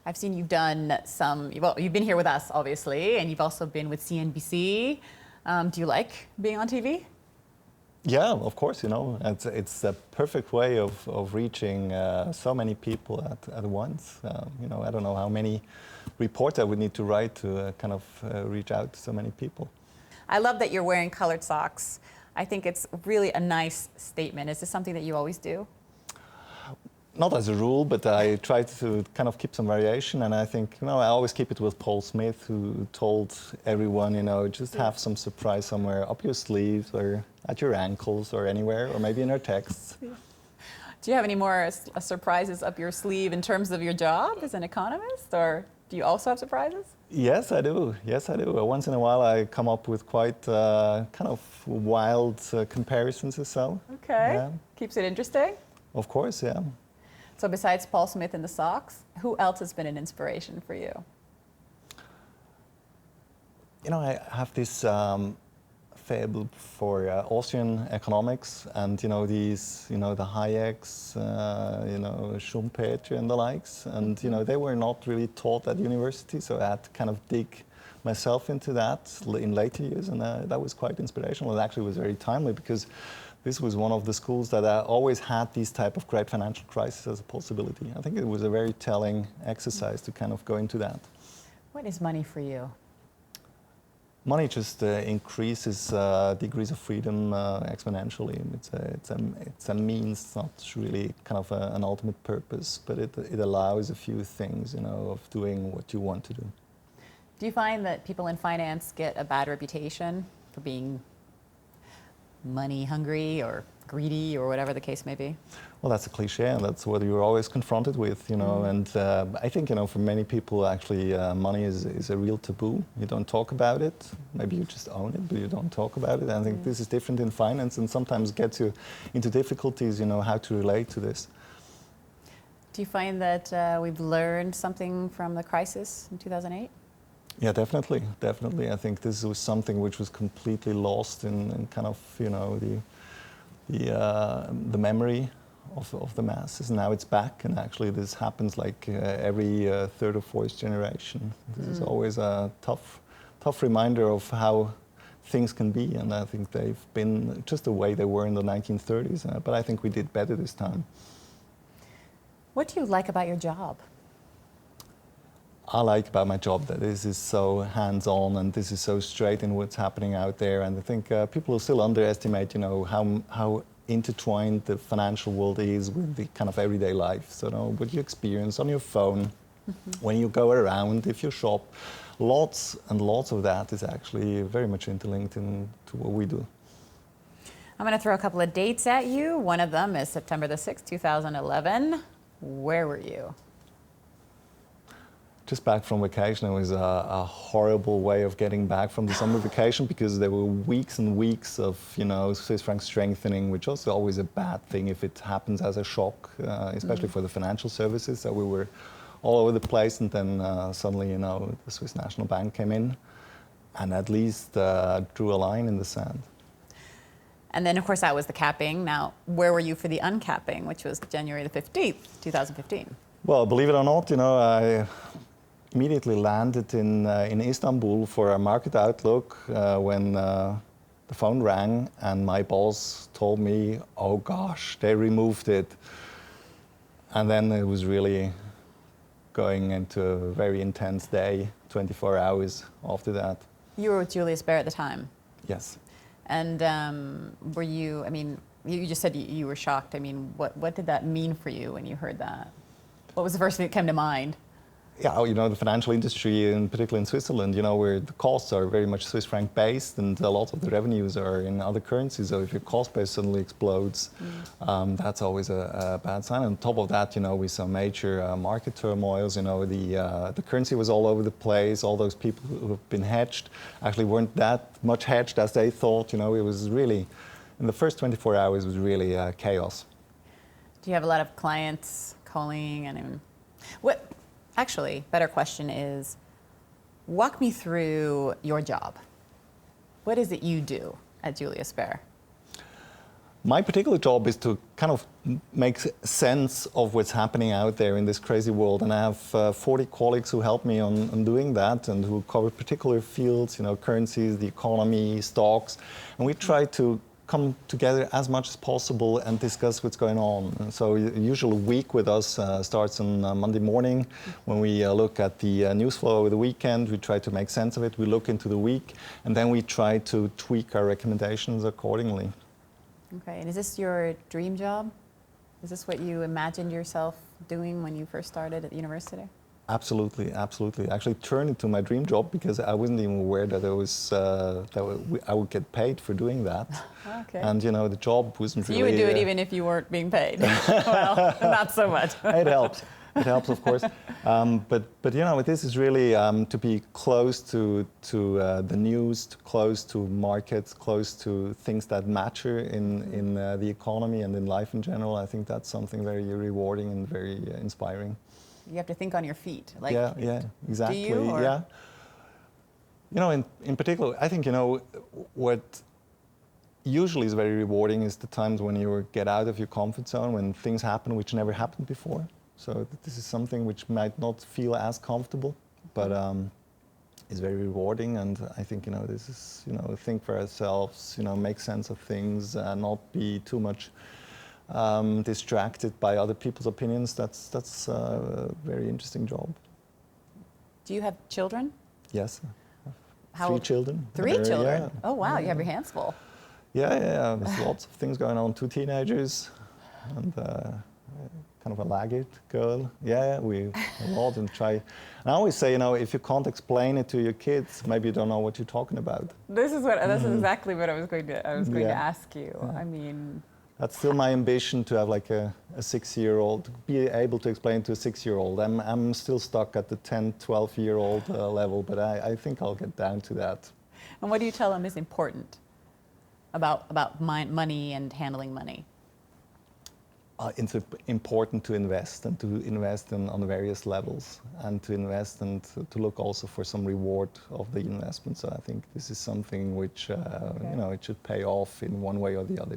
I've seen you've done some, well, you've been here with us, obviously, and you've also been with CNBC. Do you like being on TV? Yeah, of course, it's a perfect way of reaching so many people at once. I don't know how many reports I would need to write to kind of reach out to so many people. I love that you're wearing colored socks. I think it's really a nice statement. Is this something that you always do? Not as a rule, but I try to kind of keep some variation, and I think, I always keep it with Paul Smith, who told everyone, just have some surprise somewhere up your sleeves or at your ankles or anywhere, or maybe in our texts. Yeah. Do you have any more surprises up your sleeve in terms of your job as an economist, or do you also have surprises? Yes, I do. Yes, I do. Once in a while, I come up with quite kind of wild comparisons or so. Okay. Yeah. Keeps it interesting? Of course, yeah. So besides Paul Smith and the socks, who else has been an inspiration for you? I have this faible for Austrian economics, and these, the Hayeks, Schumpeter and the likes, and they were not really taught at university, so I had to kind of dig myself into that in later years, and that was quite inspirational. It actually was very timely because this was one of the schools that always had these type of great financial crisis as a possibility. I think it was a very telling exercise to kind of go into that. What is money for you? Money just increases degrees of freedom exponentially. It's a means, not really kind of an ultimate purpose, but it allows a few things, of doing what you want to do. Do you find that people in finance get a bad reputation for being money hungry or greedy or whatever the case may be? Well, that's a cliche, and that's what you're always confronted with, And I think, for many people, actually, money is a real taboo. You don't talk about it. Maybe you just own it, but you don't talk about it. And I think this is different in finance, and sometimes gets you into difficulties, how to relate to this. Do you find that we've learned something from the crisis in 2008? Yeah, definitely. I think this was something which was completely lost in kind of, the memory of the masses. Now it's back, and actually this happens like every third or fourth generation. This is always a tough reminder of how things can be, and I think they've been just the way they were in the 1930s, but I think we did better this time. What do you like about your job? I like about my job that this is so hands-on and this is so straight in what's happening out there. And I think people still underestimate, how intertwined the financial world is with the kind of everyday life. So, what you experience on your phone, when you go around, if you shop, lots and lots of that is actually very much interlinked into what we do. I'm going to throw a couple of dates at you. One of them is September the 6th, 2011. Where were you? Just back from vacation. It was a horrible way of getting back from the summer vacation because there were weeks and weeks of, Swiss franc strengthening, which is always a bad thing if it happens as a shock, especially for the financial services. So we were all over the place, and then suddenly, the Swiss National Bank came in and at least drew a line in the sand. And then, of course, that was the capping. Now, where were you for the uncapping, which was January the 15th, 2015? Well, believe it or not, I immediately landed in Istanbul for a market outlook when the phone rang and my boss told me, oh gosh, they removed it. And then it was really going into a very intense day, 24 hours after that. You were with Julius Baer at the time? Yes. And were you, you just said you were shocked. What did that mean for you when you heard that? What was the first thing that came to mind? Yeah, the financial industry, in particular in Switzerland, where the costs are very much Swiss franc based and a lot of the revenues are in other currencies. So if your cost base suddenly explodes, that's always a bad sign. And on top of that, we saw major market turmoils. The currency was all over the place. All those people who have been hedged actually weren't that much hedged as they thought. It was really, in the first 24 hours, was really chaos. Do you have a lot of clients calling? Actually, better question is, walk me through your job. What is it you do at Julius Baer? My particular job is to kind of make sense of what's happening out there in this crazy world, and I have 40 colleagues who help me on doing that and who cover particular fields, currencies, the economy, stocks, and we try to come together as much as possible and discuss what's going on. And so usually a week with us starts on Monday morning when we look at the news flow over the weekend. We try to make sense of it. We look into the week, and then we try to tweak our recommendations accordingly. Okay, and is this your dream job? Is this what you imagined yourself doing when you first started at university? Absolutely, absolutely. Actually turned into my dream job because I wasn't even aware that I would get paid for doing that. Okay. And the job wasn't So really. You would do it even if you weren't being paid. Well, not so much. It helps. It helps, of course. But this is really to be close to the news, close to markets, close to things that matter in the economy and in life in general. I think that's something very rewarding and very inspiring. You have to think on your feet. Yeah, exactly. Do you? Or? Yeah. In particular, I think, what usually is very rewarding is the times when you get out of your comfort zone, when things happen which never happened before. So this is something which might not feel as comfortable, but is very rewarding. And I think, this is, think for ourselves, make sense of things, not be too much distracted by other people's opinions. That's a very interesting job. Do you have children? Yes. How 3 children. 3 children? Yeah. Oh, wow, you have your hands full. Yeah. There's lots of things going on. 2 teenagers and kind of a laggard girl. Yeah, we a lot and try. And I always say, if you can't explain it to your kids, maybe you don't know what you're talking about. This is exactly what I was going to ask you. Yeah. I mean, that's still my ambition, to have like a 6-year-old, to be able to explain to a 6-year-old. I'm still stuck at the 10, 12-year-old level, but I think I'll get down to that. And what do you tell them is important about money and handling money? It's important to invest, and to invest on various levels, and to invest and to look also for some reward of the investment. So I think this is something which, it should pay off in one way or the other.